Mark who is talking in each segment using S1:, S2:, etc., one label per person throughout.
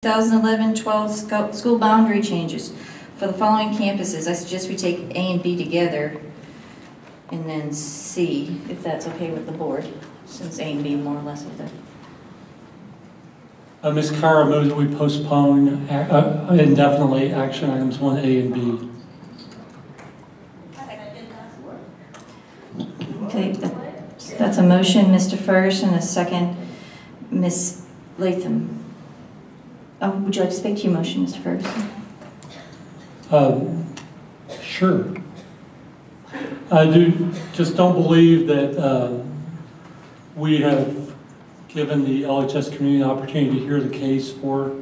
S1: 2011-12 school boundary changes for the following campuses. I suggest we take A and B together and then C, if that's okay with the board, since A and B more or less of the...
S2: Ms. Carr moves that we postpone indefinitely action items 1A and B.
S1: Okay, that's a motion, Mr. Ferguson, a second, Ms. Latham. Would you like to speak to your motion, Mr. Ferguson?
S2: Sure. I just don't believe that we have given the LHS community an opportunity to hear the case for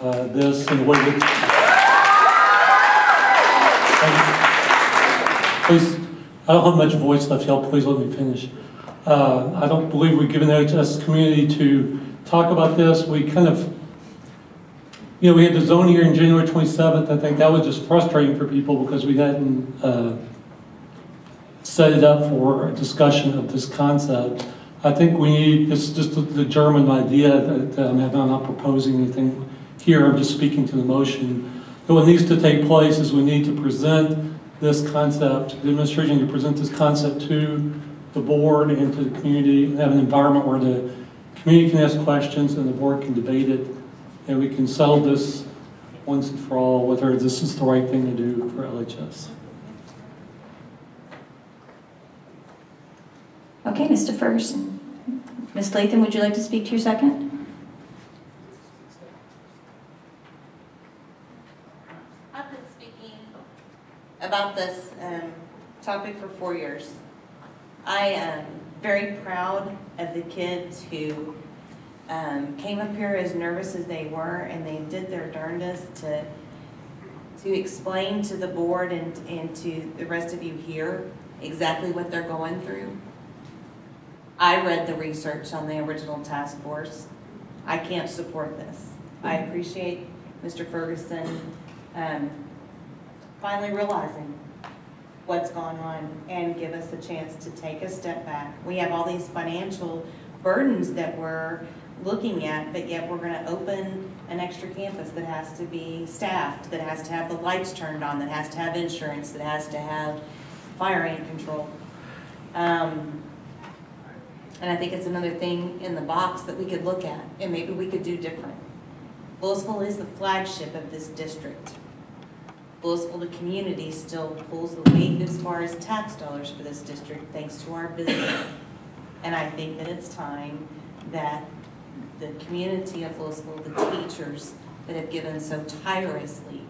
S2: this in the way that... Please, I don't have much voice left, y'all. Please let me finish. I don't believe we've given the LHS community to talk about this. We kind of... You know, we had the zoning hearing January 27th. I think that was just frustrating for people because we hadn't set it up for a discussion of this concept. I think we need, it's just the German idea that I'm not proposing anything here, I'm just speaking to the motion. That what needs to take place is we need to present this concept, the administration to present this concept to the board and to the community, and have an environment where the community can ask questions and the board can debate it. And we can settle this once and for all, whether this is the right thing to do for LHS.
S1: Okay, Mr. Ferguson. Ms. Latham, would you like to speak to your second?
S3: I've been speaking about this topic for 4 years. I am very proud of the kids who came up here as nervous as they were, and they did their darndest to explain to the board and to the rest of you here exactly what they're going through. I read the research on the original task force. I can't support this. I appreciate Mr. Ferguson finally realizing what's going on and give us a chance to take a step back. We have all these financial burdens that we're looking at, but yet we're going to open an extra campus that has to be staffed, that has to have the lights turned on, that has to have insurance, that has to have fire ant control. And I think it's another thing in the box that we could look at and maybe we could do different. Lewisville is the flagship of this district. Lewisville, the community, still pulls the weight as far as tax dollars for this district thanks to our business. And I think that it's time that the community of Lewisville, the teachers that have given so tirelessly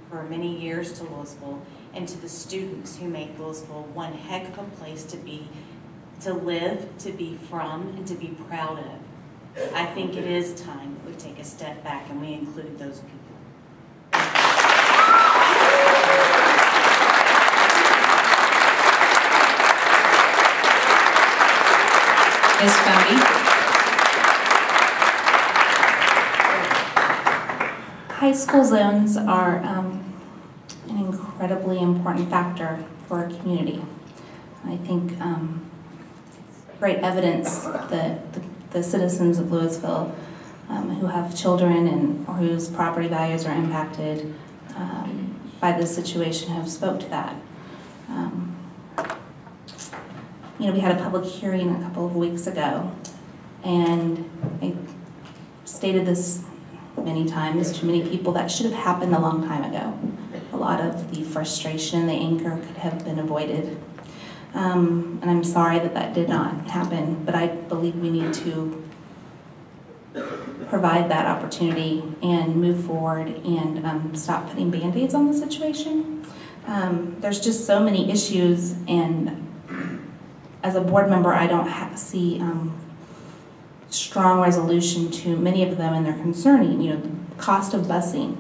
S3: for many years to Lewisville, and to the students who make Lewisville one heck of a place to be, to live, to be from, and to be proud of. I think it is time that we take a step back and we include those people.
S1: Ms. Cundy. High school zones are an incredibly important factor for our community. I think great evidence that the citizens of Lewisville who have children and or whose property values are impacted by this situation have spoke to that. You know, we had a public hearing a couple of weeks ago, and I stated this many times to many people that should have happened a long time ago. A lot of the frustration and the anger could have been avoided. And I'm sorry that that did not happen, but I believe we need to provide that opportunity and move forward and stop putting Band-Aids on the situation. There's just so many issues, and as a board member, I don't see strong resolution to many of them, and they're concerning. You know, the cost of busing,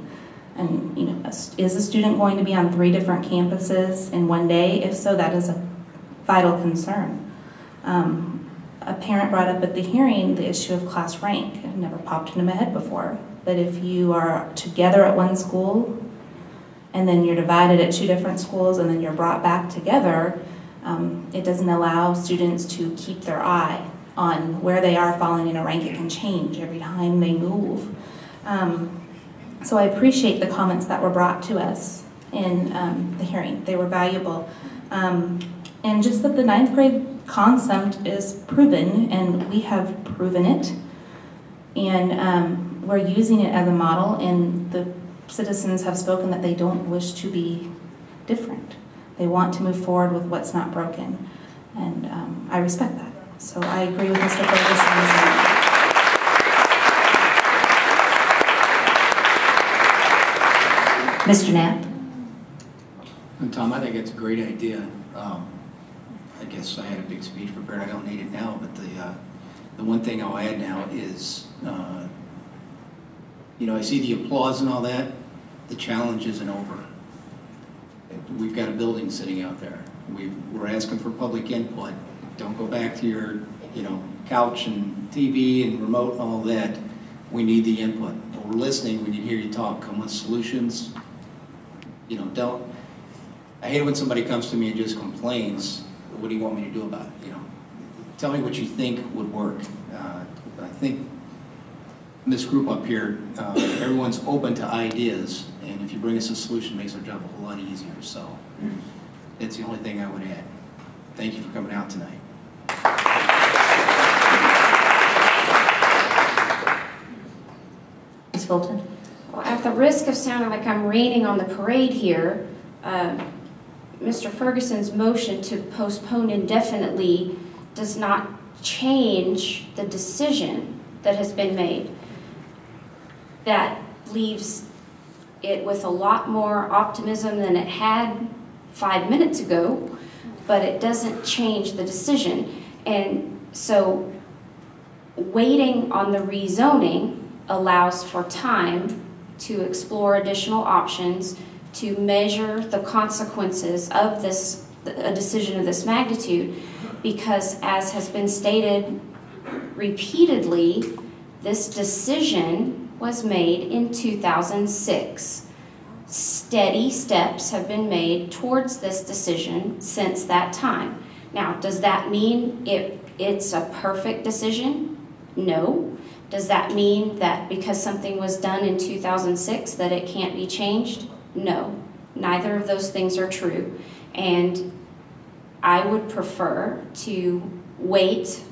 S1: and you know, is a student going to be on 3 different campuses in one day? If so, that is a vital concern. A parent brought up at the hearing the issue of class rank. It never popped into my head before, but if you are together at one school and then you're divided at 2 different schools and then you're brought back together, it doesn't allow students to keep their eye on where they are falling in a rank. It can change every time they move. So I appreciate the comments that were brought to us in the hearing. They were valuable. And just that the 9th grade concept is proven, and we have proven it. And we're using it as a model, and the citizens have spoken that they don't wish to be different. They want to move forward with what's not broken. And I respect that. So I agree with Mr. Ferguson.
S4: Mr. Knapp?
S5: And Tom, I think it's a great idea. I guess I had a big speech prepared. I don't need it now, but the one thing I'll add now is, you know, I see the applause and all that. The challenge isn't over. We've got a building sitting out there. We're asking for public input. Don't go back to your, you know, couch and TV and remote and all that. We need the input. We're listening. We need to hear you talk. Come with solutions. You know, I hate it when somebody comes to me and just complains. What do you want me to do about it? You know, tell me what you think would work. I think in this group up here, everyone's open to ideas, and if you bring us a solution, it makes our job a whole lot easier. So it's the only thing I would add. Thank you for coming out tonight.
S1: Ms. Fulton?
S6: Well, at the risk of sounding like I'm raining on the parade here, Mr. Ferguson's motion to postpone indefinitely does not change the decision that has been made. That leaves it with a lot more optimism than it had 5 minutes ago, but it doesn't change the decision. And so waiting on the rezoning allows for time to explore additional options, to measure the consequences of a decision of this magnitude, because as has been stated repeatedly, this decision was made in 2006. Steady steps have been made towards this decision since that time. Now, does that mean it's a perfect decision? No. Does that mean that because something was done in 2006 that it can't be changed? No. Neither of those things are true. And I would prefer to wait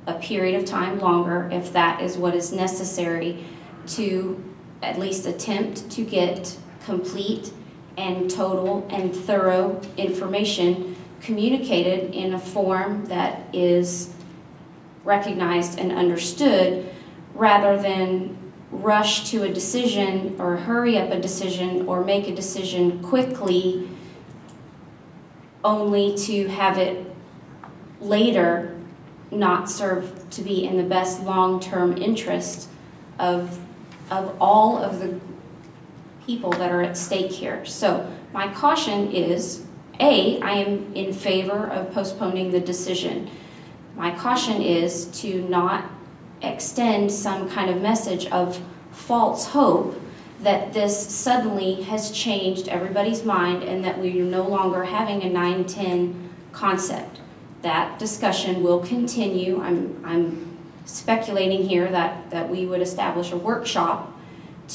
S6: a period of time longer if that is what is necessary to at least attempt to get complete and total and thorough information communicated in a form that is recognized and understood, rather than rush to a decision or hurry up a decision or make a decision quickly only to have it later not serve to be in the best long-term interest of all of the people that are at stake here. So my caution is, A, I am in favor of postponing the decision. My caution is to not extend some kind of message of false hope that this suddenly has changed everybody's mind and that we are no longer having a 9-10 concept. That discussion will continue. I'm speculating here that we would establish a workshop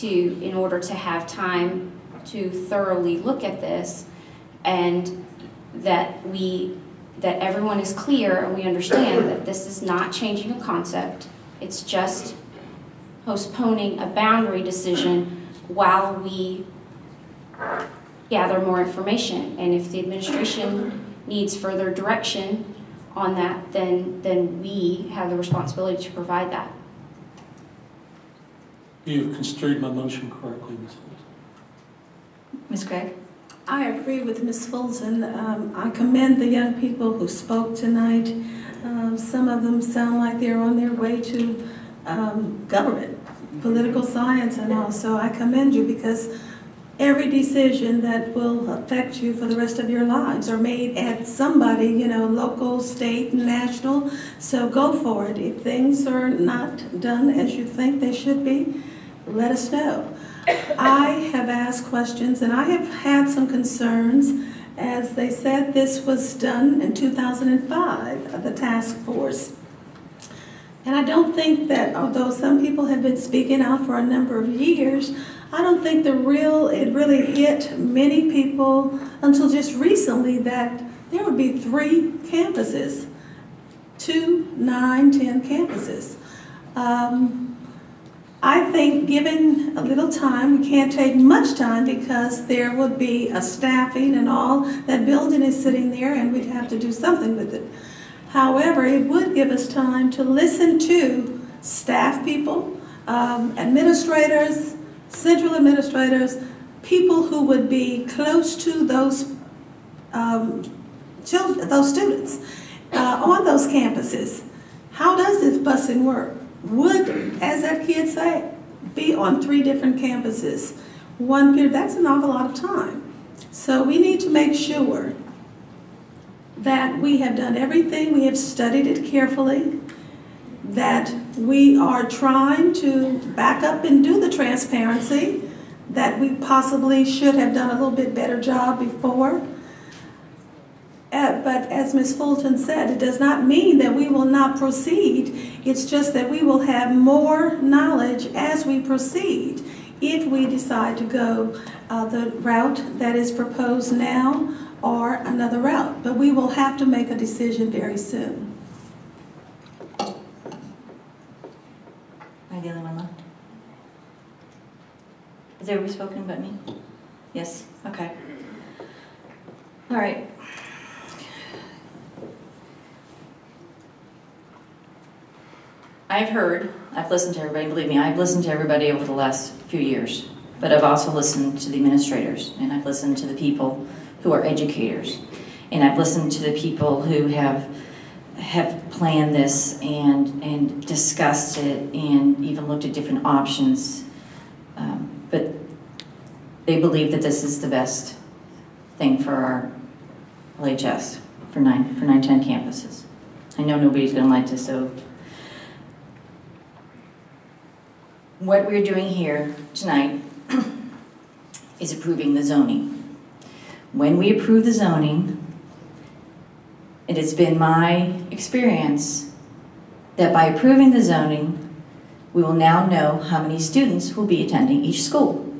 S6: in order to have time to thoroughly look at this, and that everyone is clear and we understand that this is not changing a concept. It's just postponing a boundary decision while we gather more information. And if the administration needs further direction on that, then we have the responsibility to provide that.
S2: You've construed my motion correctly, Ms. Fulton.
S1: Ms. Gregg?
S7: I agree with Ms. Fulton. I commend the young people who spoke tonight. Some of them sound like they're on their way to government, political science and all. So I commend you, because every decision that will affect you for the rest of your lives are made at somebody, you know, local, state, national. So go for it. If things are not done as you think they should be, let us know. I have asked questions and I have had some concerns. As they said, this was done in 2005, the task force. And I don't think that, although some people have been speaking out for a number of years, I don't think it really hit many people until just recently that there would be 3 campuses, 2, 9, 10 campuses. I think given a little time, we can't take much time because there would be a staffing and all. That building is sitting there and we'd have to do something with it. However, it would give us time to listen to staff people, administrators, central administrators, people who would be close to those children, those students on those campuses. How does this busing work? Would, as that kid said, be on 3 different campuses. One period, that's an awful lot of time. So we need to make sure that we have done everything, we have studied it carefully, that we are trying to back up and do the transparency, that we possibly should have done a little bit better job before. But as Ms. Fulton said, it does not mean that we will not proceed. It's just that we will have more knowledge as we proceed if we decide to go the route that is proposed now or another route. But we will have to make a decision very soon.
S4: Am I the only one left? Has everybody spoken but me? Yes? Okay. All right. I've listened to everybody, believe me, I've listened to everybody over the last few years, but I've also listened to the administrators, and I've listened to the people who are educators, and I've listened to the people who have planned this and discussed it and even looked at different options, but they believe that this is the best thing for our LHS, for 910 campuses. I know nobody's going to like this, so what we're doing here tonight is approving the zoning. When we approve the zoning, it has been my experience that by approving the zoning, we will now know how many students will be attending each school.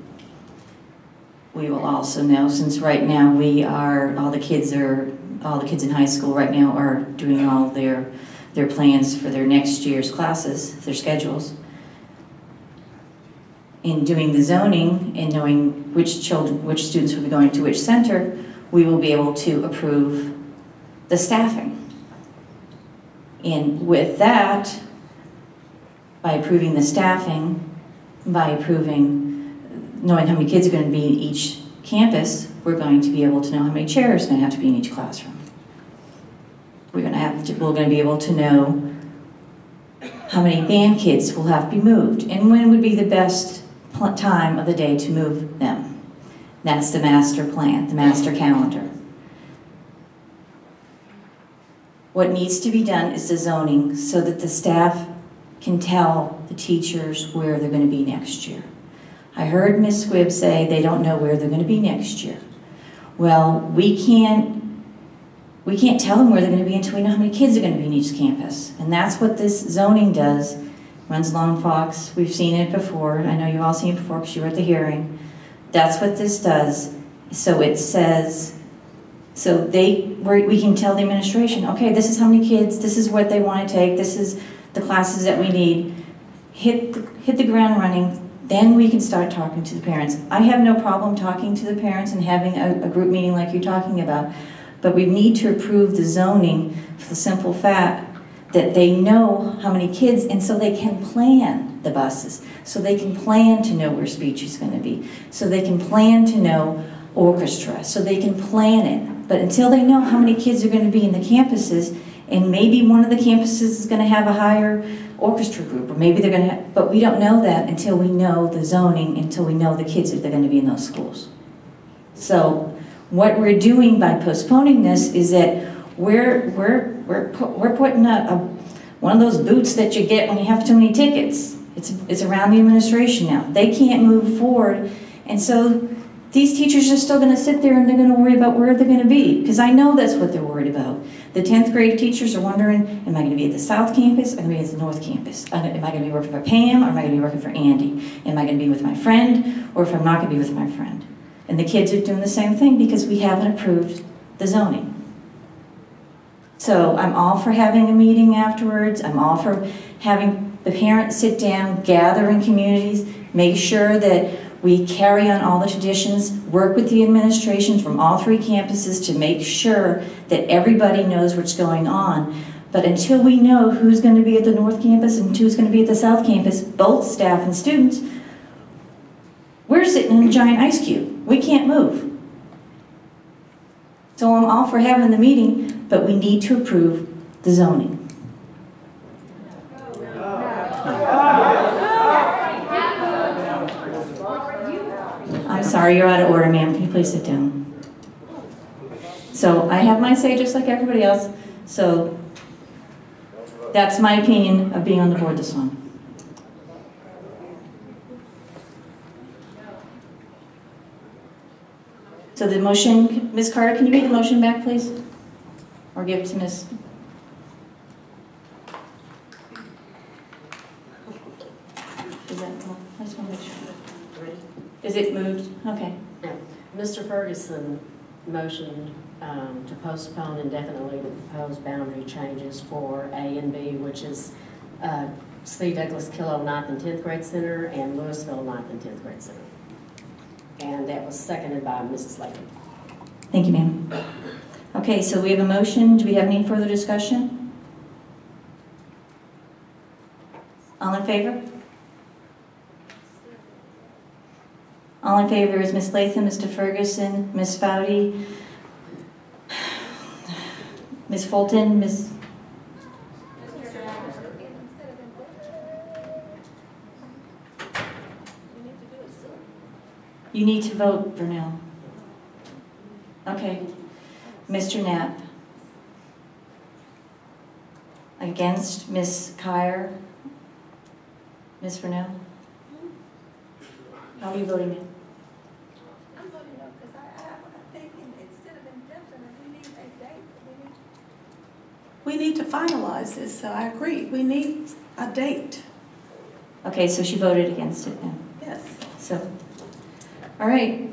S4: We will also know, since right now all the kids in high school right now are doing all their plans for their next year's classes, their schedules. In doing the zoning and knowing which students will be going to which center, we will be able to approve the staffing. And with that, by approving the staffing, by knowing how many kids are going to be in each campus, we're going to be able to know how many chairs are going to have to be in each classroom. We're going to be able to know how many band kids will have to be moved and when would be the best time of the day to move them. That's the master plan, the master calendar. What needs to be done is the zoning so that the staff can tell the teachers where they're going to be next year. I heard Ms. Squibb say they don't know where they're going to be next year. Well, we can't tell them where they're going to be until we know how many kids are going to be in each campus. And that's what this zoning does. Runs along Fox. We've seen it before. I know you've all seen it before because you were at the hearing. That's what this does. So it says, we can tell the administration, okay, this is how many kids, this is what they want to take, this is the classes that we need. Hit the ground running, then we can start talking to the parents. I have no problem talking to the parents and having a group meeting like you're talking about, but we need to approve the zoning for the simple fact that they know how many kids, and so they can plan the buses, so they can plan to know where speech is going to be, so they can plan to know orchestra, so they can plan it. But until they know how many kids are going to be in the campuses, and maybe one of the campuses is going to have a higher orchestra group, or maybe they're going to have, but we don't know that until we know the zoning, until we know the kids if they're going to be in those schools. So what we're doing by postponing this is that we're putting one of those boots that you get when you have too many tickets. It's around the administration now. They can't move forward, and so these teachers are still going to sit there and they're going to worry about where they're going to be, because I know that's what they're worried about. The 10th grade teachers are wondering, am I going to be at the South Campus, or am I going to be at the North Campus? Am I going to be working for Pam, or am I going to be working for Andy? Am I going to be with my friend, or if I'm not going to be with my friend? And the kids are doing the same thing because we haven't approved the zoning. So I'm all for having a meeting afterwards. I'm all for having the parents sit down, gather in communities, make sure that we carry on all the traditions, work with the administrations from all 3 campuses to make sure that everybody knows what's going on. But until we know who's going to be at the North Campus and who's going to be at the South Campus, both staff and students, we're sitting in a giant ice cube. We can't move. So I'm all for having the meeting, but we need to approve the zoning. I'm sorry, you're out of order, ma'am. Can you please sit down? So I have my say just like everybody else. So that's my opinion of being on the board this long. So the motion, Ms. Carter, can you read the motion back, please? Or give it to Ms. Is that, I just want to make sure. Is it moved? Okay.
S8: Mr. Ferguson motioned to postpone indefinitely the proposed boundary changes for A and B, which is C. Douglas Killow 9th and 10th grade center and Lewisville 9th and 10th grade center. And that was seconded by Mrs. Latham.
S4: Thank you, ma'am. Okay, so we have a motion. Do we have any further discussion? All in favor? All in favor is Ms. Latham, Mr. Ferguson, Ms. Foudy, Ms. Fulton, Ms. You need to vote, Vernell. Okay. Mr. Knapp. Against Ms. Kyer. Ms. Vernell. How are you voting, ma'am?
S7: I'm voting no because I think instead of indefinite, we need a date. We need to finalize this, so I agree. We need a date.
S4: Okay, so she voted against it then.
S7: Yes.
S4: So, all right.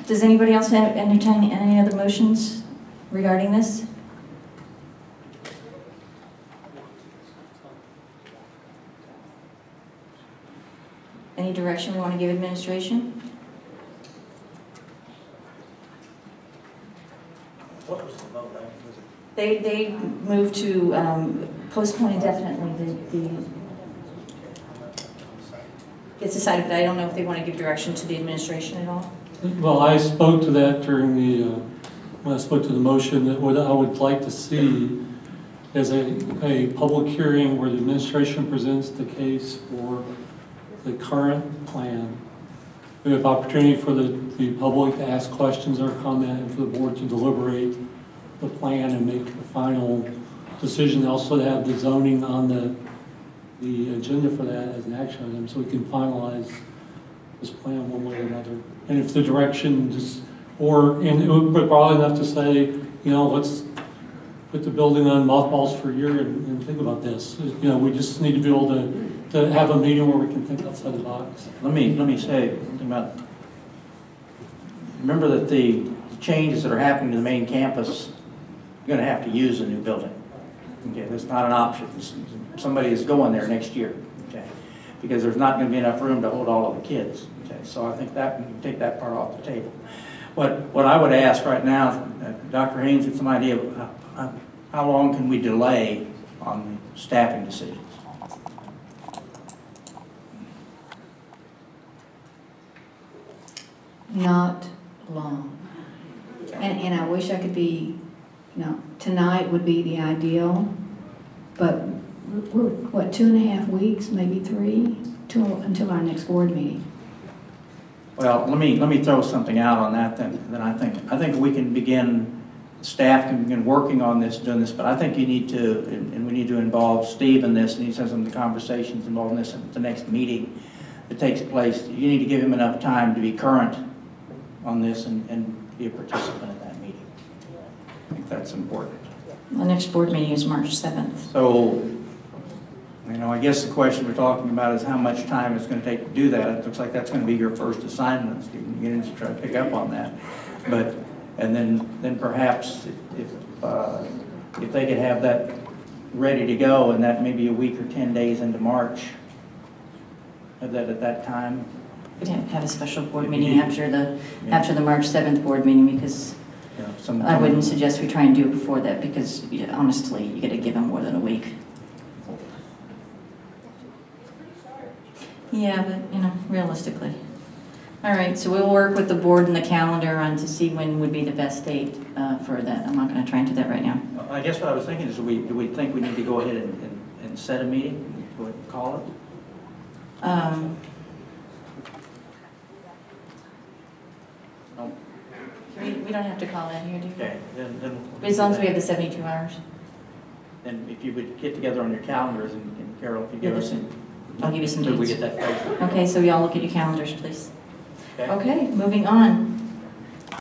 S4: Does anybody else have any other motions regarding this? Any direction we want to give administration?
S9: What was the vote?
S4: They moved to postpone indefinitely it's decided, but I don't know if they want to give direction to the administration at all.
S2: Well, I spoke to that during the, when I spoke to the motion, that what I would like to see is a public hearing where the administration presents the case for the current plan. We have opportunity for the public to ask questions or comment and for the board to deliberate the plan and make the final decision. Also to have the zoning on the agenda for that as an action item so we can finalize this plan one way or another. And if the direction just, and it would be broad enough to say, you know, let's put the building on mothballs for a year and think about this. You know, we just need to be able to have a meeting where we can think outside the box.
S9: Let me say something about, remember that the changes that are happening to the main campus, you're going to have to use a new building. Okay, that's not an option. Somebody is going there next year, okay, because there's not going to be enough room to hold all of the kids. Okay, so I think that we can take that part off the table. What I would ask right now, Dr. Haynes, get some idea of how long can we delay on the staffing decisions?
S10: Not long. And I wish I could be, you know, tonight would be the ideal, but we're, what, 2.5 weeks, maybe 3, until our next board meeting.
S9: Well, let me throw something out on that then I think we can begin, staff can begin working on this, doing this, but I think you need to, and we need to involve Steve in this, and he says some of the conversations involved in this at the next meeting that takes place. You need to give him enough time to be current on this and be a participant in that meeting. I think that's important.
S4: The next board meeting is March 7th.
S9: So, I guess the question we're talking about is how much time it's going to take to do that. It looks like that's going to be your first assignment, Stephen. You need to try to pick up on that. But, and then perhaps if they could have that ready to go, and that maybe a week or 10 days into March, have that at that time.
S4: We'd have a special board meeting after the March 7th board meeting, because I wouldn't suggest we try and do it before that, because honestly, you got to give them more than a week. Yeah, but realistically. All right, so we'll work with the board and the calendar on to see when would be the best date for that. I'm not going to try and do that right now.
S9: I guess what I was thinking is, do we think we need to go ahead and set a meeting? Go ahead and call it? No.
S4: We don't have to call that here, do we?
S9: Okay, then
S4: As long as we have the 72 hours.
S9: Then if you would get together on your calendars, and Carol, if you give us
S4: I'll give you some
S9: Did we
S4: dates.
S9: get that posted?
S4: Okay, so y'all look at your calendars, please.
S9: Okay.
S4: Okay, moving on.